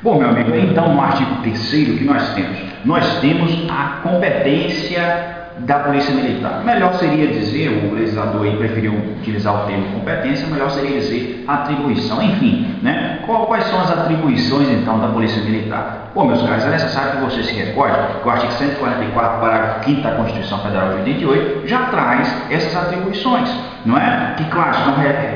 Bom, meu amigo, então no artigo 3º, o que nós temos? Nós temos a competência da Polícia Militar. Melhor seria dizer, o legislador aí preferiu utilizar o termo competência, melhor seria dizer atribuição. Enfim, né? Quais são as atribuições então da Polícia Militar? Bom, meus caros, é necessário que você se recorde que o artigo 144, parágrafo 5º da Constituição Federal de 88 já traz essas atribuições, não é? Que, claro, estão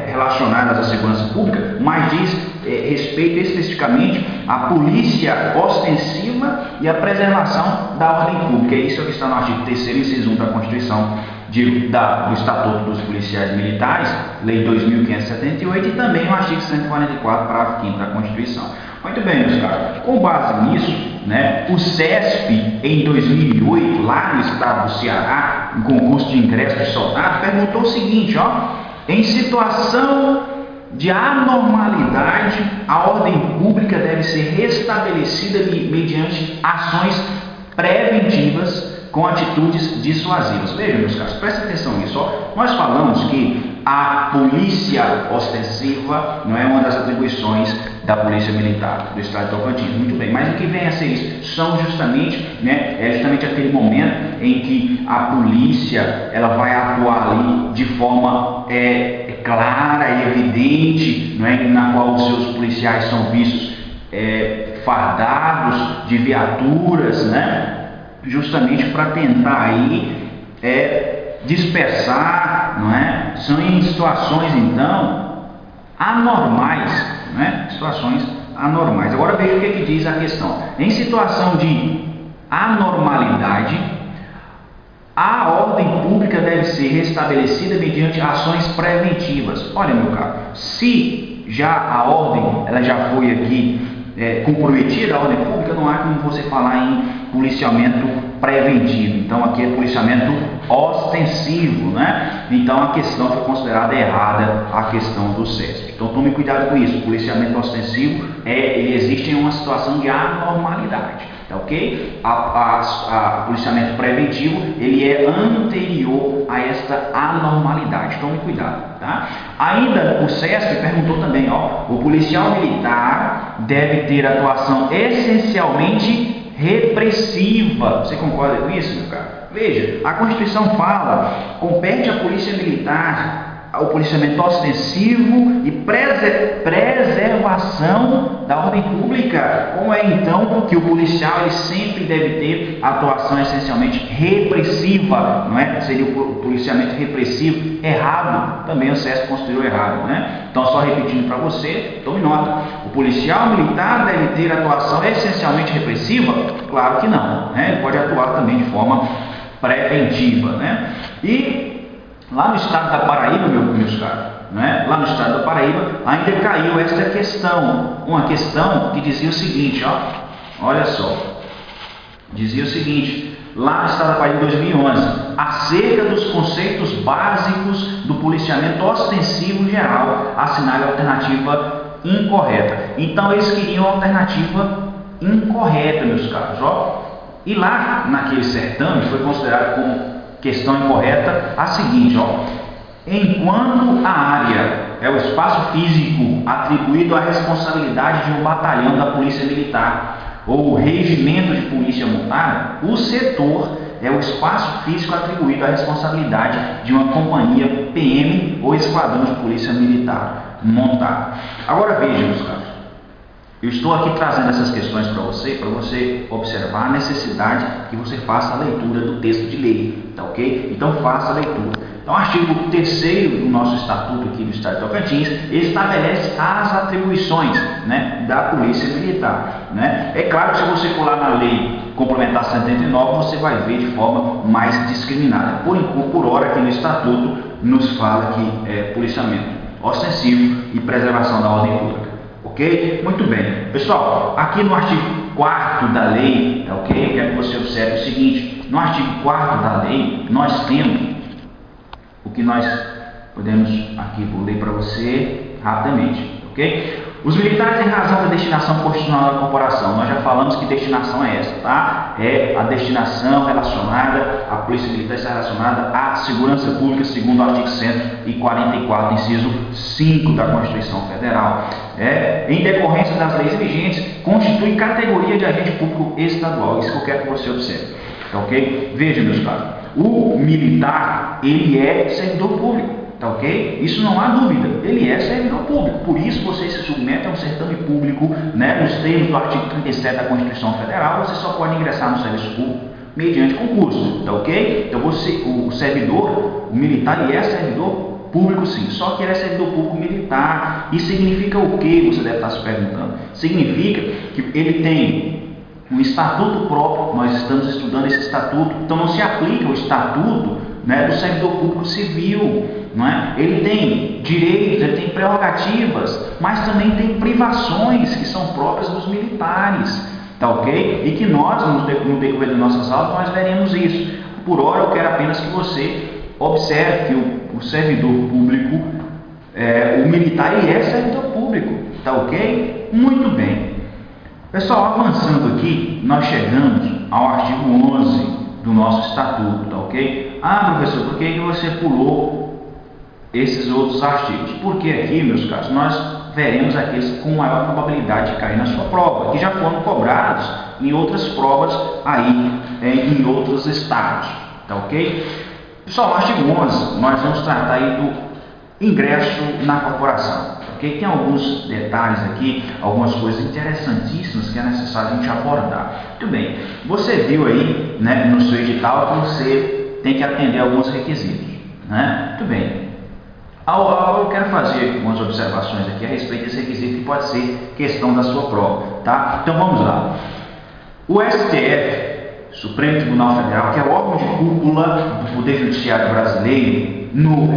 relacionadas à segurança pública, mas diz respeito especificamente à polícia ostensiva e à preservação da ordem pública. Isso é o que está no artigo 3º, inciso 1 da Constituição do Estatuto dos Policiais Militares, Lei 2578, e também no artigo 144, parágrafo 5º da Constituição. Muito bem, meus caros, com base nisso, né, o CESP, em 2008, lá no estado do Ceará, em concurso de ingresso de soldado, perguntou o seguinte, em situação de anormalidade, a ordem pública deve ser restabelecida mediante ações preventivas com atitudes dissuasivas. Vejam, meus caros, prestem atenção nisso. Nós falamos que a polícia ostensiva não é uma das atribuições da Polícia Militar do Estado de Tocantins. Muito bem, mas o que vem a ser isso? São justamente, aquele momento em que a polícia ela vai atuar ali de forma clara e evidente, na qual os seus policiais são vistos fardados de viaturas, justamente para tentar aí dispersar, São em situações então anormais, Situações anormais. Agora veja o que diz a questão. Em situação de anormalidade, a ordem pública deve ser restabelecida mediante ações preventivas. Olha, meu caro, se já a ordem ela já foi aqui comprometida, a ordem pública, não há como você falar em policiamento preventivo. Então aqui é policiamento ostensivo, Então a questão foi considerada errada, a questão do CESP. Então tome cuidado com isso. O policiamento ostensivo ele existe em uma situação de anormalidade, tá ok? A policiamento preventivo ele é anterior a esta anormalidade. Tome cuidado, tá? Ainda o CESP perguntou também, o policial militar deve ter atuação essencialmente repressiva. Você concorda com isso, meu cara? Veja, a Constituição fala, compete à Polícia Militar o policiamento ostensivo e preservação da ordem pública. Como é então que o policial ele sempre deve ter atuação essencialmente repressiva, Seria o policiamento repressivo errado, também o CESP considerou errado, Então só repetindo para você, tome nota, o policial militar deve ter atuação essencialmente repressiva? Claro que não, Ele pode atuar também de forma preventiva, E lá no estado da Paraíba, meus caros, Lá no estado da Paraíba ainda caiu esta questão, uma questão que dizia o seguinte, olha só, dizia o seguinte, lá no estado da Paraíba em 2011, acerca dos conceitos básicos do policiamento ostensivo geral, assinale a alternativa incorreta. Então eles queriam a alternativa incorreta, meus caros, E lá naquele certame foi considerado como questão incorreta a seguinte, enquanto a área é o espaço físico atribuído à responsabilidade de um batalhão da Polícia Militar ou regimento de polícia montada, o setor é o espaço físico atribuído à responsabilidade de uma companhia PM ou esquadrão de polícia militar montada. Agora veja, meus caros, eu estou aqui trazendo essas questões para você observar a necessidade que você faça a leitura do texto de lei, tá ok? Então faça a leitura. Então, o artigo 3º do nosso estatuto aqui do Estado de Tocantins estabelece as atribuições, da Polícia Militar, É claro que se você for lá na Lei Complementar 189, você vai ver de forma mais discriminada. Por hora, aqui no estatuto nos fala que é policiamento ostensivo e preservação da ordem pública. Ok? Muito bem. Pessoal, aqui no artigo 4º da lei, ok? Eu quero que você observe o seguinte. No artigo 4º da lei, nós temos o que nós podemos, aqui vou ler para você rapidamente, ok? Os militares, em razão da destinação constitucional da corporação, nós já falamos que destinação é essa, tá? É a destinação relacionada, a Polícia Militar está relacionada à segurança pública, segundo o artigo 144, inciso 5 da Constituição Federal. Em decorrência das leis vigentes, constitui categoria de agente público estadual. Isso que eu quero que você observe, tá ok? Veja, meus caros, o militar, ele é servidor público. Tá ok? Isso não há dúvida, ele é servidor público, por isso você se submete a um certame público, né, nos termos do artigo 37 da Constituição Federal, você só pode ingressar no serviço público mediante concurso, tá ok? Então o servidor, o militar, ele é servidor público sim, só que ele é servidor público militar. Isso significa o que? Você deve estar se perguntando. Significa que ele tem um estatuto próprio, nós estamos estudando esse estatuto, então não se aplica o estatuto, né, do servidor público civil. Não é? Ele tem direitos, ele tem prerrogativas, mas também tem privações que são próprias dos militares, tá ok? E que nós, no decorrer das nossas aulas, nós veremos isso. Por hora, eu quero apenas que você observe que o servidor público, o militar, ele é servidor público, tá ok? Muito bem. Pessoal, avançando aqui, nós chegamos ao artigo 11 do nosso estatuto, tá ok? Ah, professor, por que você pulou esses outros artigos? Porque aqui, meus caros, nós veremos aqueles com maior probabilidade de cair na sua prova, que já foram cobrados em outras provas aí, em outros estados, tá ok? Pessoal, no artigo 11, nós vamos tratar aí do ingresso na corporação, ok? Tem alguns detalhes aqui, algumas coisas interessantíssimas que é necessário a gente abordar. Muito bem, você viu aí, né, no seu edital que você tem que atender alguns requisitos, né? Muito bem. Eu quero fazer algumas observações aqui a respeito desse requisito que pode ser questão da sua prova, tá? Então vamos lá. O STF, Supremo Tribunal Federal, que é o órgão de cúpula do Poder Judiciário brasileiro, no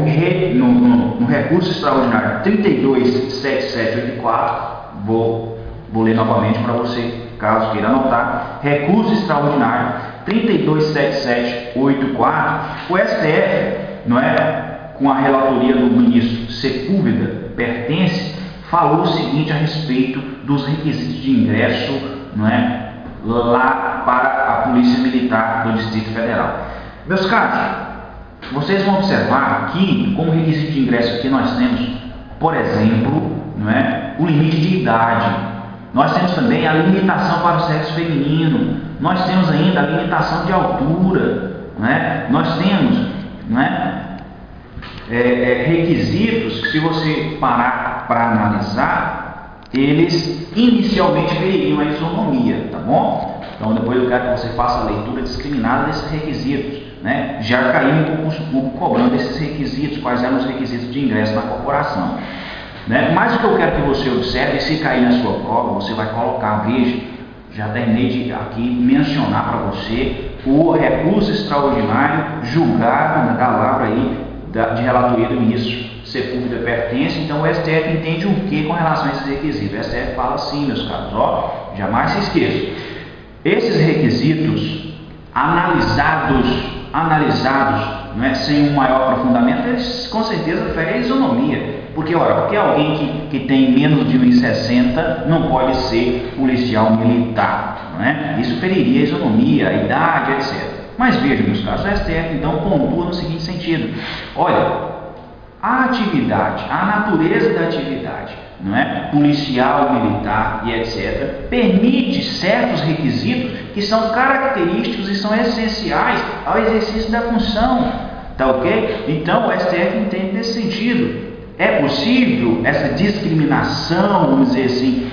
recurso extraordinário 327784, vou ler novamente para você, caso queira anotar, recurso extraordinário 327784, o STF, não é, com a relatoria do ministro Sepúlveda Pertence, falou o seguinte a respeito dos requisitos de ingresso, não é, lá para a Polícia Militar do Distrito Federal. Meus caros, vocês vão observar aqui, como requisito de ingresso aqui nós temos, por exemplo, não é, o limite de idade. Nós temos também a limitação para o sexo feminino. Nós temos ainda a limitação de altura, não é? Nós temos, não é, requisitos que, se você parar para analisar, eles inicialmente veriam a isonomia, tá bom? Então depois eu quero que você faça a leitura discriminada desses requisitos, né? Já caiu em concurso público cobrando esses requisitos, quais eram os requisitos de ingresso na corporação, né? Mas o que eu quero que você observe, se cair na sua prova, você vai colocar, veja, já terminei de aqui mencionar para você o recurso extraordinário julgado da lavra aí de relatoria do ministro Sepúlveda Pertence. Então o STF entende o que com relação a esses requisitos? O STF fala assim, meus caros, ó, jamais se esqueçam. Esses requisitos analisados, não é, sem um maior aprofundamento, eles com certeza ferem a isonomia. Porque, ora, porque alguém que tem menos de 1,60 não pode ser policial militar, não é? Isso feriria a isonomia, a idade, etc. Mas veja, meus caros, o STF então pontua no seguinte sentido: olha, a atividade, a natureza da atividade, não é, policial, militar e etc., permite certos requisitos que são característicos e são essenciais ao exercício da função, tá ok? Então o STF entende nesse sentido. É possível essa discriminação, vamos dizer assim,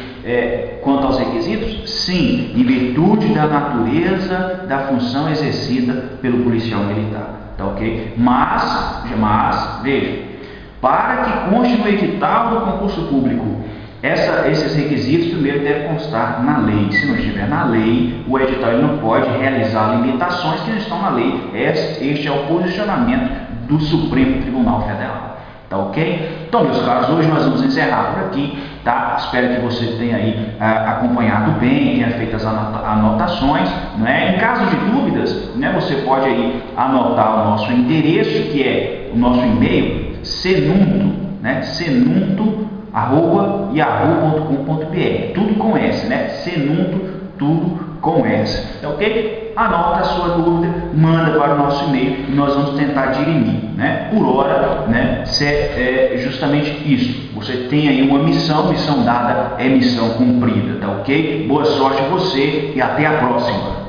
quanto aos requisitos? Sim, em virtude da natureza da função exercida pelo policial militar, tá ok? Mas veja, para que conste no edital do concurso público esses requisitos, primeiro devem constar na lei. Se não estiver na lei, o edital ele não pode realizar limitações que não estão na lei. Este é o posicionamento do Supremo Tribunal Federal. Tá ok? Então, meus caros, hoje nós vamos encerrar por aqui, tá? Espero que você tenha aí acompanhado bem, tenha feito as anotações, né? Em caso de dúvidas, né, você pode aí anotar o nosso endereço, que é o nosso e-mail, senunto, né? senunto@ @yahoo.com.br, tudo com S, né? Senunto, tudo com S, tá ok? Anota a sua dúvida, manda para o nosso e-mail e nós vamos tentar dirimir, né? Por hora, né? É justamente isso. Você tem aí uma missão dada é missão cumprida, tá ok? Boa sorte a você e até a próxima.